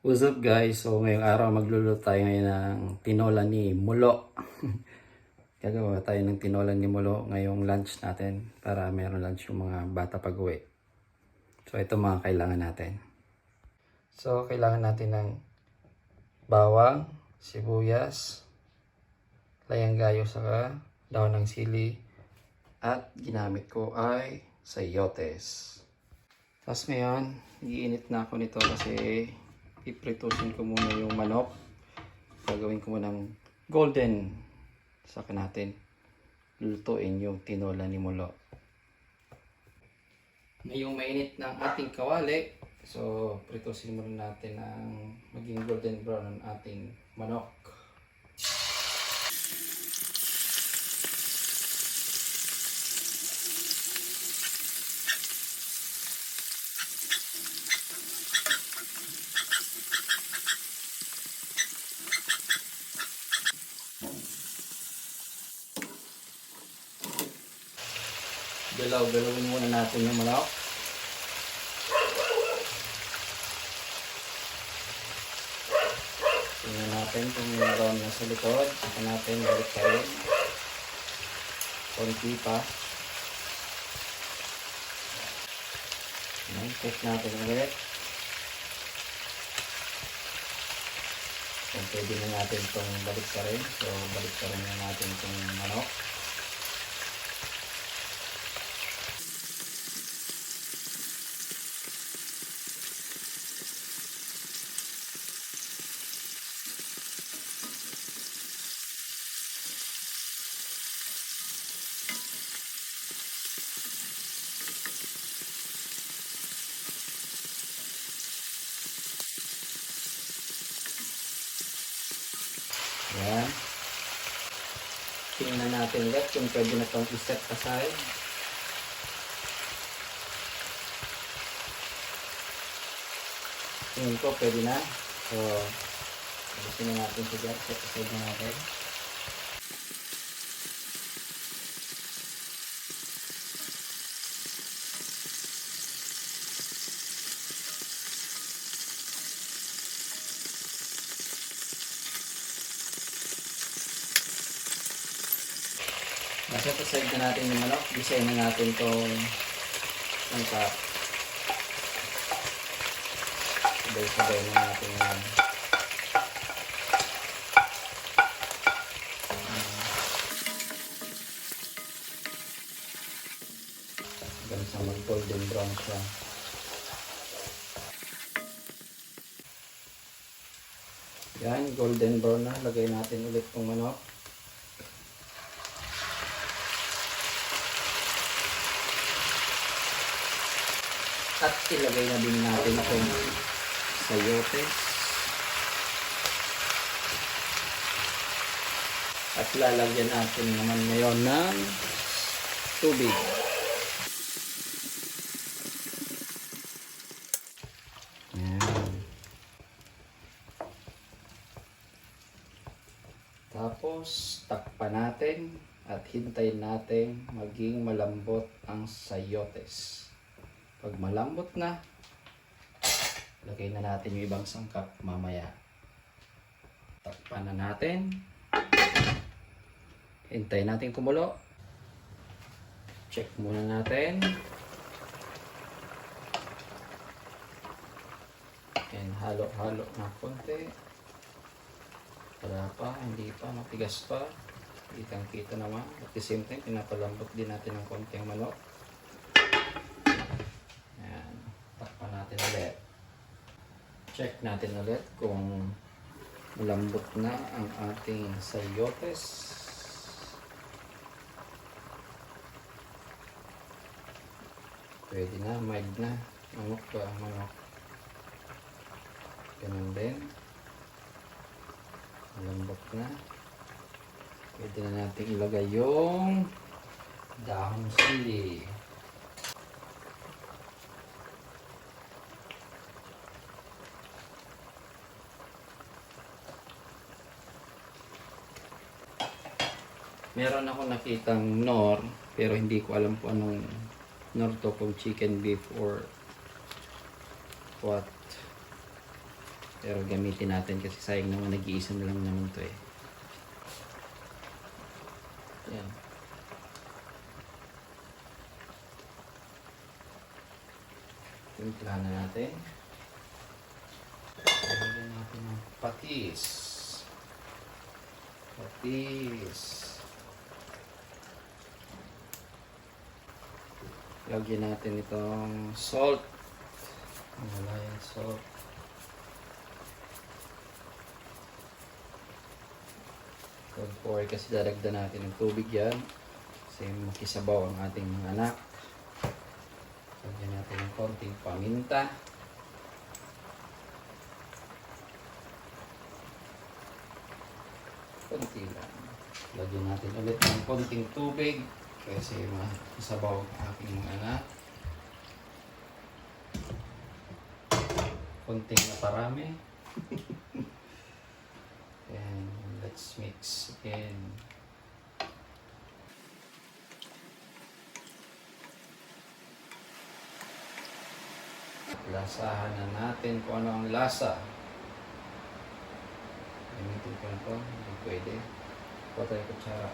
What's up guys? So ngayong araw magluluto tayo ngayon ng tinola ni Mulo. Gagawa tayo ng tinola ni Mulo ngayong lunch natin para meron lunch yung mga bata pag uwi. So ito mga kailangan natin. So kailangan natin ng bawang, sibuyas, layang gayo saka daon ng sili at ginamit ko ay sayotes. Tapos ngayon, iinit na ako nito kasi ipritusin ko muna yung manok. Gagawin ko muna ng golden. Saka natin lulutuin yung tinola ni Mulo. Ngayong mainit ng ating kawali, so pritusin muna natin ang maging golden brown ang ating manok. Galaw-galawin muna natin yung manok. Tingnan natin kung brown na sa likod. Saka natin balik pa rin. Konti pa. Check natin ulit. Kung pwede na natin itong balik pa rin. So balik pa rin na natin itong manok. Ayan. Tingnan natin ulit kung pwede na itong iset aside. Tingin ko pwede na. So, alisin na natin siya. Set aside na natin. Set aside na natin yung manok. Design na natin itong sangkap. Sabay-sabay na natin yan. Hanggang sa mag-golden brown siya. Yan, golden brown na. Lagay natin ulit itong manok. At ilagay na din natin itong sayotes. At lalagyan natin naman ngayon ng tubig. Ayan. Tapos takpan natin at hintayin natin maging malambot ang sayotes. Pag malambot na, lagay na natin yung ibang sangkap mamaya. Takpan na natin. Hintayin natin kumulo. Check muna natin. And halo-halo na konti. Wala pa, hindi pa, matigas pa. Kitang-kita naman. At the same time, pinapalambot din natin ng konti ang manok. Natin ulit. Check natin ulit kung malambot na ang ating sayotes. Pwede na, mild na. Manok pa, manok. Ganun din. Malambot na. Pwede na natin ilagay yung dahon sili. Meron ako nakitang nor, pero hindi ko alam kung anong nor to, kung chicken, beef, or what. Pero gamitin natin kasi sayang naman, nag-iisa na lang naman to eh. Yan. Timplahan na natin. Lagyan natin ng patis. Patis. Lagyan natin itong salt. Himalayan salt. Don't worry kasi daragdan natin ng tubig yan. Kasi makisabaw ang ating mga anak. Lagyan natin ng konting paminta. Konti lang. Lagyan natin ulit ng konting tubig. Kasi makisabaw ang ating mga anak. Konting na parami. And let's mix again. Lasahan na natin kung ano ang lasa. Gamitin ko na ito. Hindi pwede. Patay ko tsara.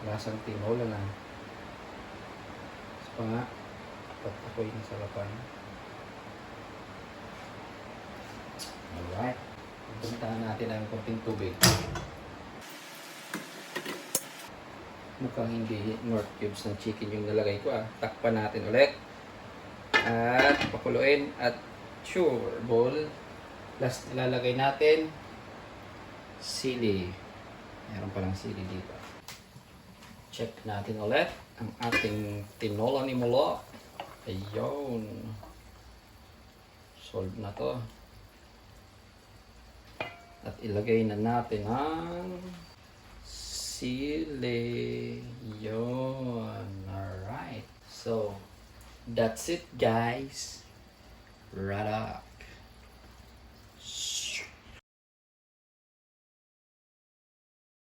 Lasang tinola na. Pa nga, pat ako'y nasarapan. Alright. Puntahan natin ang konting tubig. Mukhang hindi North cubes ng chicken yung nalagay ko ah. Takpan natin ulit. At pakuluin. At sure, bowl. Last ilalagay natin sili. Meron palang sili dito. Check natin ulit ang ating tinola ni Mulo. Ayun. Solve na to. At ilagay na natin ang sili. Yun. Alright. So, that's it guys. Right up.